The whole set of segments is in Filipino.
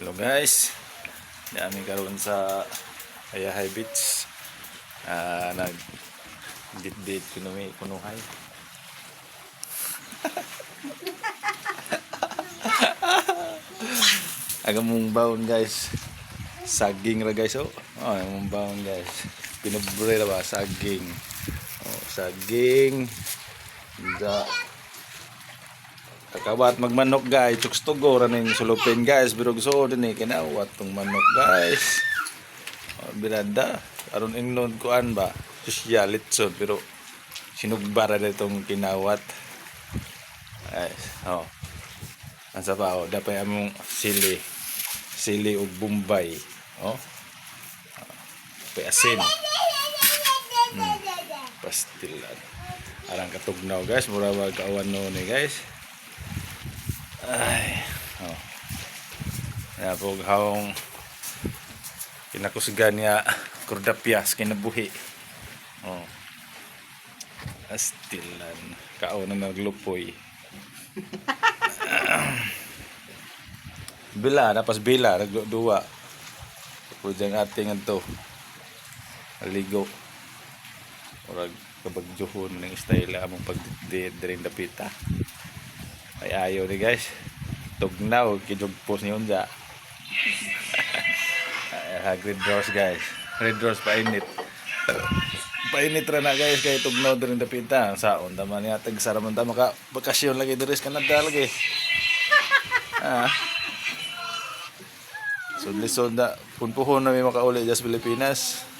Hello guys, dami karon sa Ayahay Beach. Nag date kunuhay. Aga mong baon guys. Saging ra guys oh. Mong baon guys. Pinobre ra ba saging. Oh, saging. Da kakawat magmanok guys, chukstugo ra ning sulupin guys, birog so din kinawat tong manok guys. Birada aron inglon kuan ba, sosyalitson pero sinugbara na itong kinawat. Guys, oh. Ansa pa oh, dapat among sili ug bombay, oh. Pay asin. Pastilan. Arang katugnaw guys, mura ba kaawan no ni guys. Ay, oh. Ya po hawong kinakusgan niya kordapyas kinabuhi. Oh. Astilan, kao na naglupoy. Bila, napas bila, nagduwa. Pwedeng ating ito. Aligo. Orag kabagjuhon ng style among pagdidirin dapita. Ay ayaw ni guys. Tugnaw, kinugpos niyon dya. Red rose guys. Red rose painit. Painit ra na guys kay tugnaw din dapita. Saon tama niya tag saraman ta maka bakasyon lagi diri sa Canada lagi. Lisod na punpuhon na may makauli sa Pilipinas.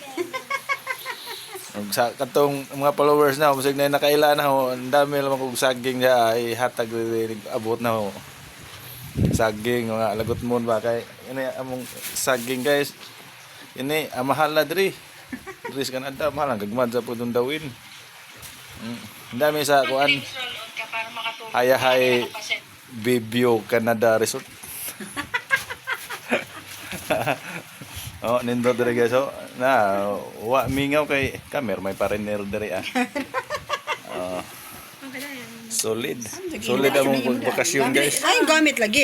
Sa katong mga followers na musig na nakaila na ho, ang dami lang kog saging niya ay hatag abot na ho. Saging mga lagot mo ba kay ini among saging guys. Ini mahal na diri. Diri sa Canada mahal ang gagmad sa pudong dawin. Ang dami sa kuan. Ayahay Bibio Canada Resort. Oh, nindo diri guys oh. Na wa mingaw kay kamer may pariner diri solid. Solid among bakasyon guys. Ay, gamit lagi.